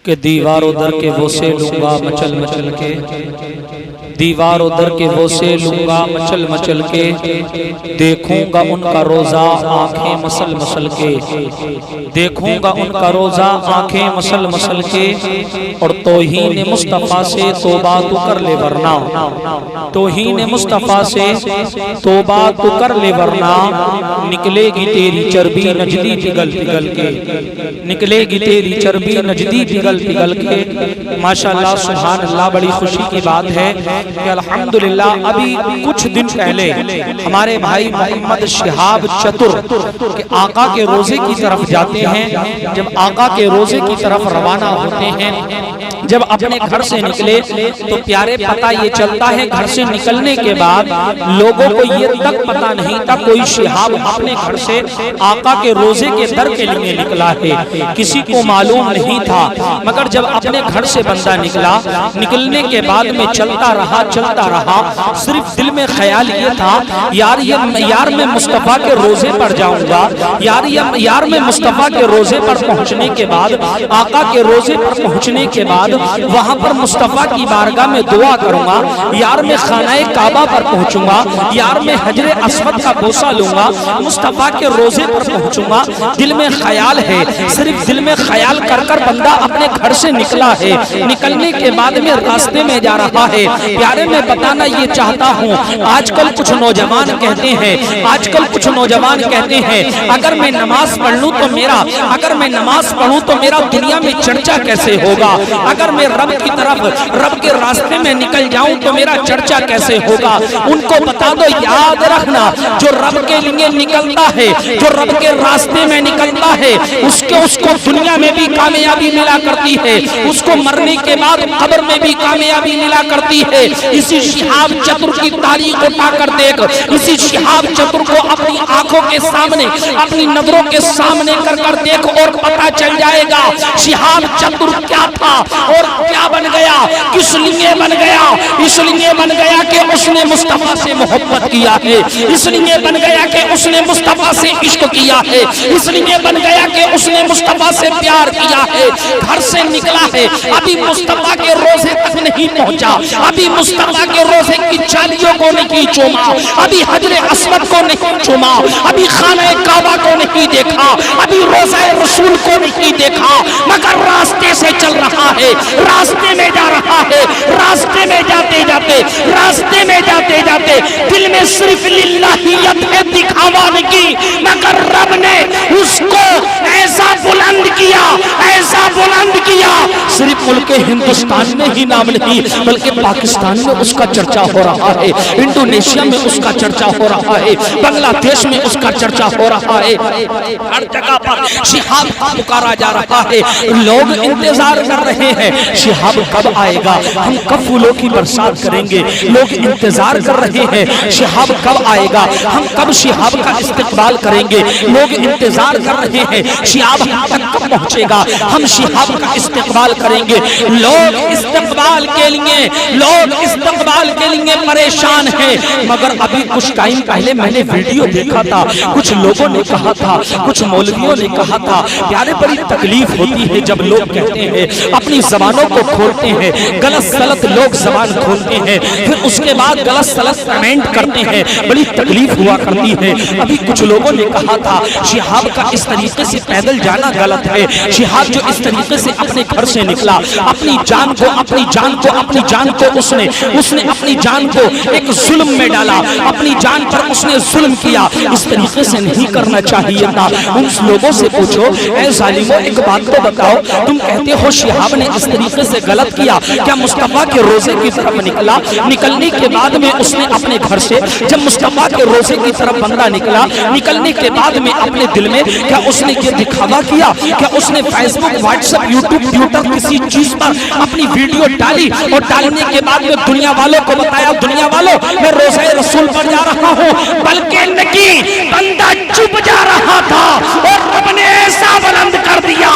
کہ دیواروں در کے بوسے لوں گا مچل مچل کے، دیواروں در کے بوسے لوں گا مچل مچل کے، دیکھوں گا ان کا روزہ آنکھیں مسل مسل کے، دیکھوں گا ان کا روزہ آنکھیں مسل مسل کے، اور توہین مصطفیٰ سے توبہ تو کر لے ورنہ، توہین مصطفیٰ سے توبہ تو کر لے ورنہ، نکلے گی تیری چربی نجدی پگھل پگھل کے، نکلے گی تیری چربی نجدی پگھل پگھل کے۔ ماشاءاللہ سبحان اللہ، بڑی خوشی کی بات ہے کہ الحمدللہ ابھی کچھ دن پہلے ہمارے بھائی محمد شہاب چتر کہ آقا کے روزے کی طرف جاتے ہیں، جب آقا کے روزے کی طرف روانہ ہوتے ہیں، جب اپنے گھر سے نکلے تو پیارے پتہ یہ چلتا ہے گھر سے نکلنے کے بعد لوگوں کو یہ تک پتہ نہیں تھا کوئی شہاب اپنے گھر سے آقا کے روزے کے در کے لیے نکلا ہے، کسی کو معلوم نہیں تھا، مگر جب اپنے گھر سے بندہ نکلا، نکلنے کے بعد میں چلتا رہا، صرف دل میں خیال یہ تھا یار میں مصطفیٰ کے روزے پر جاؤں گا، یار میں مصطفیٰ کے روزے پر پہنچنے کے بعد، آقا کے روزے پر پہنچنے کے بعد وہاں پر مصطفیٰ کی بارگاہ میں دعا کروں گا، یار میں خانہ کعبہ پر پہنچوں گا، یار میں حجر اسود کا بوسہ لوں گا، مصطفیٰ کے روزے پر پہنچوں گا، دل میں خیال ہے، صرف دل میں خیال کر کر بندہ اپنے گھر سے نکلا ہے، نکلنے کے بعد میں راستے میں جا رہا ہے۔ پیارے میں بتانا یہ چاہتا ہوں، آج کل کچھ نوجوان کہتے ہیں اگر میں نماز پڑھ لوں تو میرا دنیا میں چرچا کیسے ہوگا، اگر میں رب کے راستے میں نکل جاؤں تو میرا چرچا کیسے ہوگا۔ ان کو بتا دو، یاد رکھنا، جو رب کے لیے نکلتا ہے، جو رب کے راستے میں نکلتا ہے، اس کو دنیا میں بھی کامیابی ملا کرتی ہے، اس کو مرنے کے بعد قبر میں بھی کامیابی ملا کرتی ہے۔ اسی شہاب چتر کی تاریخ اٹھا کر دیکھ، اسی شہاب چتر کو اپنی آنکھوں کے سامنے، اپنی نظروں کے سامنے کر دیکھ اور پتہ چل جائے گا شہاب چتر کیا تھا اور کیا بن گیا، کس لیے بن گیا۔ اس لیے بن گیا کہ اس نے مصطفیٰ سے محبت کیا ہے، اس لیے بن گیا کہ اس نے مصطفیٰ سے عشق کیا ہے، اس لیے بن گیا کہ اس نے مصطفیٰ سے پیار کیا ہے۔ گھر سے نکلا ہے، ابھی مصطفیٰ کے روزے تک نہیں پہنچا، ابھی مصطفیٰ کے روزے کی چالیوں کو نہیں چوما، ابھی حجر اسود کو نہیں چوما، ابھی خانہ کعبہ کو نہیں دیکھا، ابھی روزہ رسول کو نہیں دیکھا، مگر راستے سے چل رہا ہے، راستے میں جا رہا ہے، راستے میں جاتے جاتے دل میں صرف للہیت ہے دکھاوا نہیں، مگر رب نے اس کو ایسا بلند کیا، صرف ملک ہندوستان میں ہی نام نہیں بلکہ پاکستان میں اس کا چرچا ہو رہا ہے، انڈونیشیا میں اس کا چرچا ہو رہا ہے، بنگلہ دیش میں اس کا چرچا ہو رہا ہے، ہر جگہ پر شہاب پکارا جا رہا ہے۔ لوگ انتظار کر رہے ہیں شہاب کب آئے گا، ہم کب پھولوں کی برسات کریں گے، لوگ انتظار کر رہے ہیں شہاب کب آئے گا، ہم کب شہاب کا استقبال کریں گے، لوگ انتظار کر رہے ہیں شہاب ہم تک کب پہنچے گا، ہم شہاب کا استقبال کریں گے۔ لوگ استقبال کے لیے پریشان ہیں، مگر ابھی کچھ ٹائم پہلے میں نے ویڈیو دیکھا تھا، کچھ لوگوں نے کہا تھا، کچھ مولویوں نے کہا تھا، پیارے بڑی تکلیف ہوتی ہے جب لوگ کہتے ہیں، اپنی زبانوں کو کھولتے ہیں، غلط لوگ زبان کھولتے ہیں، پھر اس کے بعد غلط کمنٹ کرتے ہیں، بڑی تکلیف ہوا کرتی ہے۔ ابھی کچھ لوگوں نے کہا تھا شہاب کا اس طریقے سے پیدل جانا غلط ہے، شہاب جو اس طریقے سے اپنے گھر سے نکلا، اپنی جان کو اس نے اپنی جان کو ایک ظلم میں ڈالا، اپنی جان پر اس نے ظلم کیا، اس طریقے سے نہیں کرنا چاہیے تھا۔ ان لوگوں سے پوچھو، اے ظالموں ایک بات تو بتاؤ، تم کہتے ہو شہاب نے اس طریقے سے غلط کیا، کیا مصطفیٰ کے روزے کی طرف نکلا، نکلنے کے بعد میں اس نے اپنے گھر سے جب مصطفیٰ کے روزے کی طرف بندہ نکلا، نکلنے کے بعد میں اپنے دل میں کیا اس نے یہ دکھاوا کیا، کیا اس نے فیس بک، واٹس ایپ، یوٹیوب، ٹویٹر کسی چیز پر اپنی ویڈیو ڈالی اور ڈالنے کے بعد میں دنیا والوں کو بتایا، دنیا والوں میں روزہ رسول پر جا رہا ہوں، بلکہ نہیں، بندہ چپ جا رہا تھا اور رب نے ایسا بلند کر دیا،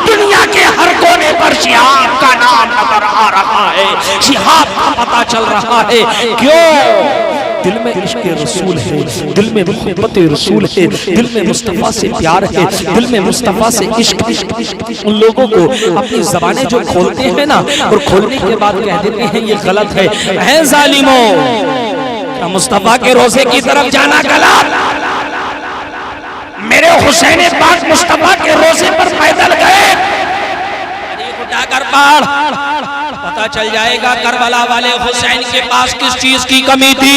دنیا کے ہر کونے پر شہاب کا نام نظر آ رہا ہے، شہاب کا پتہ چل رہا ہے۔ کیوں؟ دل میں عشق رسول ہے، دل میں محبت رسول ہے، دل میں مصطفیٰ سے پیار ہے، دل میں مصطفیٰ سے عشق۔ ان لوگوں کو اپنی زبانیں جو کھولتے ہیں نا اور کھولنے کے بعد کہہ دیتے ہیں یہ غلط ہے، اے ظالموں کیا مصطفیٰ کے روزے کی طرف جانا غلط؟ میرے حسین پاک مصطفیٰ کے روزے پر پیدل گئے، اٹھا کر پڑھ، پتہ چل جائے گا کربلا والے حسین کے پاس کس چیز کی کمی تھی۔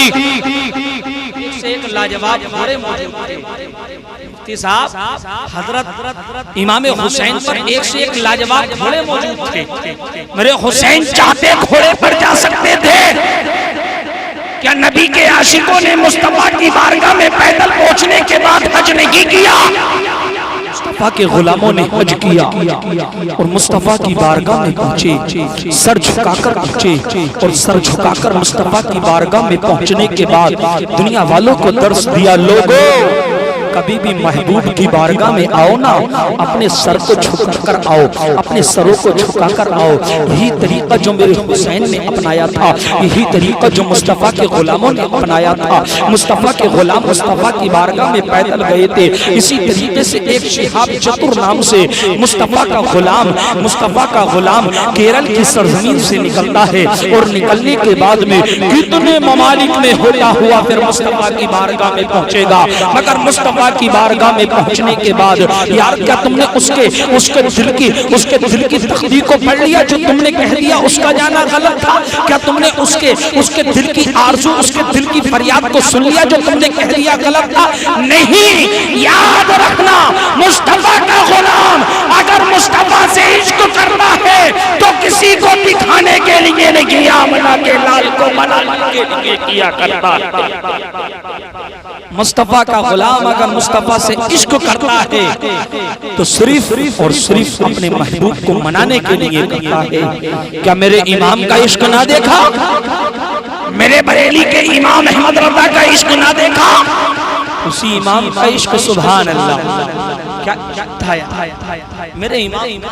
ایک لاجواب گھوڑے موجود تھے مفتی صاحب، حضرت امام حسین پر ایک سے ایک لاجواب گھوڑے موجود تھے۔ میرے حسین چاہتے گھوڑے پر جا سکتے تھے، کیا نبی کے عاشقوں نے مصطفیٰ کی بارگاہ میں پیدل پہنچنے کے بعد حج نہیں کیا؟ مصطفیٰ کے غلاموں نے حج کیا اور مصطفیٰ کی بارگاہ میں پہنچے، سر جھکا کر پہنچے اور سر جھکا کر مصطفیٰ کی بارگاہ میں پہنچنے کے بعد دنیا والوں کو درس دیا، لوگوں کبھی بھی محبوب کی بارگاہ میں آؤ نا، اپنے سر کو جھکا کر آؤ، اپنے سروں کو جھکا کر آؤ۔ یہی طریقہ جو میرے حسین نے اپنایا تھا، یہی طریقہ جو مصطفیٰ کے غلاموں نے اپنایا تھا۔ مصطفیٰ کے غلام مصطفیٰ کی بارگاہ میں پیدل گئے تھے، اسی طریقے سے ایک شہاب چتر نام سے مصطفیٰ کا غلام کیرل کی سرزمین سے نکلتا ہے، اور نکلنے کے بعد میں کتنے ممالک میں ہوتا ہوا پھر مصطفیٰ کی بارگاہ میں پہنچے گا، مگر مصطفیٰ کی بارگاہ میں پہنچنے کے بعد یار کیا تم نے اس کے دل کی تقدیر کو پڑھ لیا جو تم نے کہہ دیا اس کا جانا غلط تھا؟ کیا تم نے اس کے دل کی آرزو، اس کے دل کی فریاد کو سن لیا جو تم نے کہہ دیا غلط تھا؟ نہیں، یاد رکھنا مصطفیٰ کا غلام اگر مصطفیٰ سے عشق کرنا ہے تو کسی کو دکھانے کے لیے نہیں، آمنہ کے لال کو منانے کے لیے کیا کرتا۔ مصطفیٰ کا غلام اگر مصطفیٰ سے عشق کرتا ہے تو صرف اور صرف اپنے محبوب کو منانے کے لیے کرتا ہے۔ کیا میرے امام کا عشق نہ دیکھا؟ میرے بریلی کے امام احمد رضا کا عشق نہ دیکھا؟ اسی امام کا عشق سبحان اللہ کیا تھا میرے امام،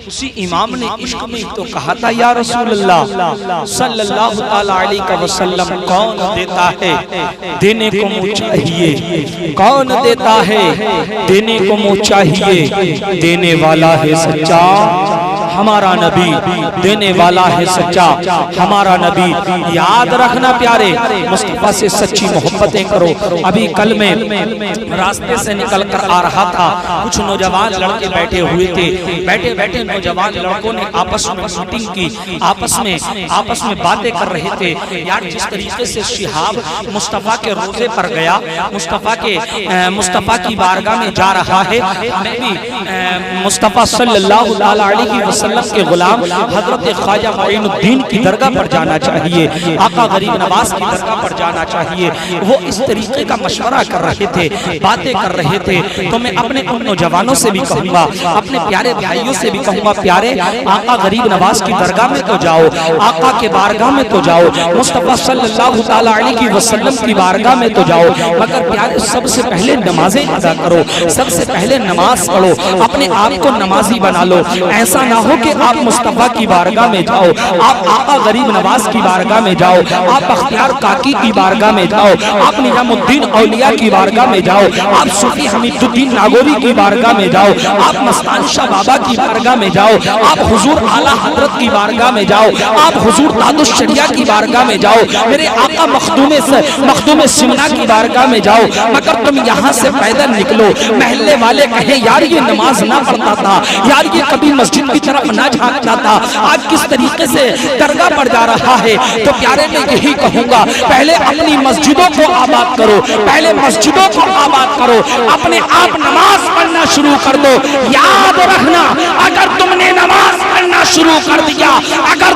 اسی امام نے عشق میں تو کہا تھا یا رسول اللہ صلی اللہ علیہ وسلم، کون دیتا ہے دینے کو منہ چاہیے، کون دیتا ہے دینے کو منہ چاہیے، دینے والا ہے سچا ہمارا نبی، دینے والا ہے سچا ہمارا نبی۔ یاد رکھنا پیارے، مصطفیٰ سے سچی محبتیں کرو۔ ابھی کل میں راستے سے نکل کر آ رہا تھا، کچھ نوجوان لڑکے بیٹھے ہوئے تھے، بیٹھے بیٹھے نوجوان لڑکوں نے آپس میں میٹنگ کی، آپس میں باتیں کر رہے تھے۔ یار جس طریقے سے شہاب مصطفیٰ کے روزے پر گیا، مصطفیٰ کی بارگاہ میں جا رہا ہے، ہمیں بھی مصطفیٰ صلی اللہ علیہ وسلم کے غلام حضرت خواجہ معین الدین کی درگاہ پر جانا چاہیے، آقا غریب نواز کی درگاہ پر جانا چاہیے۔ وہ اس طریقے کا مشورہ کر رہے تھے، باتیں کر رہے تھے۔ تو میں اپنے ان نوجوانوں سے بھی کہوں گا، اپنے پیارے بھائیوں سے بھی کہوں گا، پیارے آقا غریب نواز کی درگاہ میں تو جاؤ، آقا کے بارگاہ میں تو جاؤ، مصطفیٰ صلی اللہ علیہ وسلم کی بارگاہ میں تو جاؤ، مگر پیارے سب سے پہلے نمازیں ادا کرو، سب سے پہلے نماز پڑھو، اپنے آپ کو نمازی بنا لو۔ ایسا نہ ہو کہ آپ مصطفیٰ کی بارگاہ میں جاؤ، آپ آقا غریب نواز کی بارگاہ میں جاؤ، آپ بختیار کاکی کی بارگاہ میں جاؤ، آپ نظام الدین اولیاء کی بارگاہ میں جاؤ، آپ صوفی حمید الدین ناگوری کی بارگاہ میں جاؤ، آپ مستان شاہ بابا کی بارگاہ میں جاؤ، آپ حضور اعلیٰ حضرت کی بارگاہ میں جاؤ، آپ حضور داد الشریعہ کی بارگاہ میں جاؤ، میرے آقا مخدوم سمنا کی بارگاہ میں جاؤ، مگر تم یہاں سے پیدل نکلو، محلے والے کہیں یار یہ نماز نہ پڑھتا تھا، یار یہ کبھی مسجد کی طرف نہ جھانکتا تھا، آج کس طریقے سے درگاہ پر جا رہا ہے۔ تو پیارے میں یہی کہوں گا، پہلے اپنی مسجدوں کو آباد کرو، پہلے مسجدوں کو آباد کرو، اپنے آپ نماز پڑھنا شروع کر دو۔ یاد رکھنا اگر تم نے نماز پڑھنا شروع کر دیا، اگر